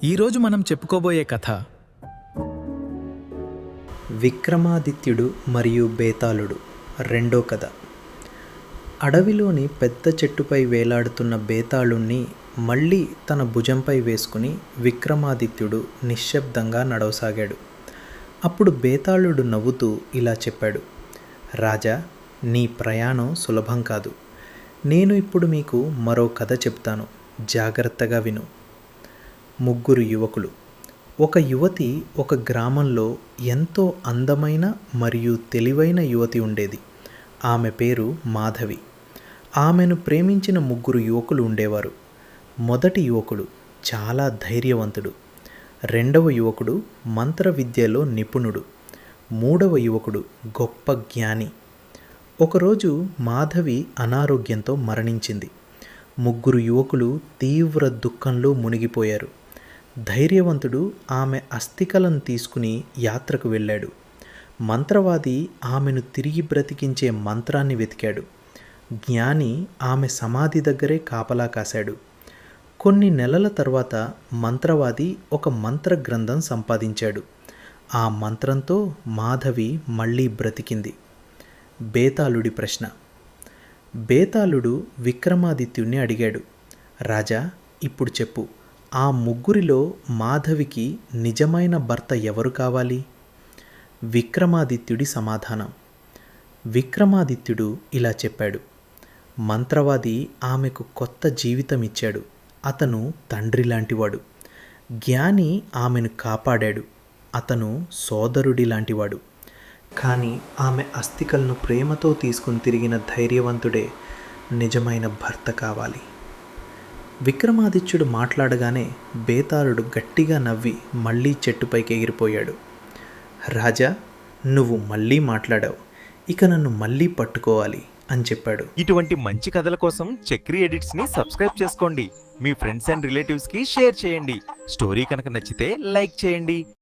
ఈరోజు మనం చెప్పుకోబోయే కథ విక్రమాదిత్యుడు మరియు బేతాళుడు రెండో కథ. అడవిలోని పెద్ద చెట్టుపై వేలాడుతున్న బేతాళుణ్ణి మళ్ళీ తన భుజంపై వేసుకుని విక్రమాదిత్యుడు నిశ్శబ్దంగా నడవసాగాడు. అప్పుడు బేతాళుడు నవ్వుతూ ఇలా చెప్పాడు, రాజా, నీ ప్రయాణం సులభం కాదు. నేను ఇప్పుడు మీకు మరో కథ చెప్తాను, జాగ్రత్తగా విను. ముగ్గురు యువకులు. ఒక యువతి ఒక గ్రామంలో ఎంతో అందమైన మరియు తెలివైన యువతి ఉండేది. ఆమె పేరు మాధవి. ఆమెను ప్రేమించిన ముగ్గురు యువకులు ఉండేవారు. మొదటి యువకుడు చాలా ధైర్యవంతుడు. రెండవ యువకుడు మంత్ర విద్యలో నిపుణుడు. మూడవ యువకుడు గొప్ప జ్ఞాని. ఒకరోజు మాధవి అనారోగ్యంతో మరణించింది. ముగ్గురు యువకులు తీవ్ర దుఃఖంలో మునిగిపోయారు. ధైర్యవంతుడు ఆమె అస్థికలను తీసుకుని యాత్రకు వెళ్ళాడు. మంత్రవాది ఆమెను తిరిగి బ్రతికించే మంత్రాన్ని వెతికాడు. జ్ఞాని ఆమె సమాధి దగ్గరే కాపలా కాశాడు. కొన్ని నెలల తర్వాత మంత్రవాది ఒక మంత్ర గ్రంథం సంపాదించాడు. ఆ మంత్రంతో మాధవి మళ్ళీ బ్రతికింది. బేతాళుడి ప్రశ్న. బేతాళుడు విక్రమాదిత్యుణ్ణి అడిగాడు, రాజా, ఇప్పుడు చెప్పు, ఆ ముగ్గురిలో మాధవికి నిజమైన భర్త ఎవరు కావాలి? విక్రమాదిత్యుడి సమాధానం. విక్రమాదిత్యుడు ఇలా చెప్పాడు, మంత్రవాది ఆమెకు కొత్త జీవితం ఇచ్చాడు. అతను తండ్రి లాంటివాడు. జ్ఞాని ఆమెను కాపాడాడు. అతను సోదరుడి లాంటివాడు. కానీ ఆమె అస్థికలను ప్రేమతో తీసుకుని తిరిగిన ధైర్యవంతుడే నిజమైన భర్త కావాలి. విక్రమాదిత్యుడు మాట్లాడగానే బేతాళుడు గట్టిగా నవ్వి మళ్ళీ చెట్టుపైకి ఎగిరిపోయాడు. రాజా, నువ్వు మళ్ళీ మాట్లాడావు. ఇక నన్ను మళ్ళీ పట్టుకోవాలి అని చెప్పాడు. ఇటువంటి మంచి కథల కోసం చక్రి ఎడిట్స్ ని సబ్స్క్రైబ్ చేసుకోండి. మీ ఫ్రెండ్స్ అండ్ రిలేటివ్స్ కి షేర్ చేయండి. స్టోరీ కనుక నచ్చితే లైక్ చేయండి.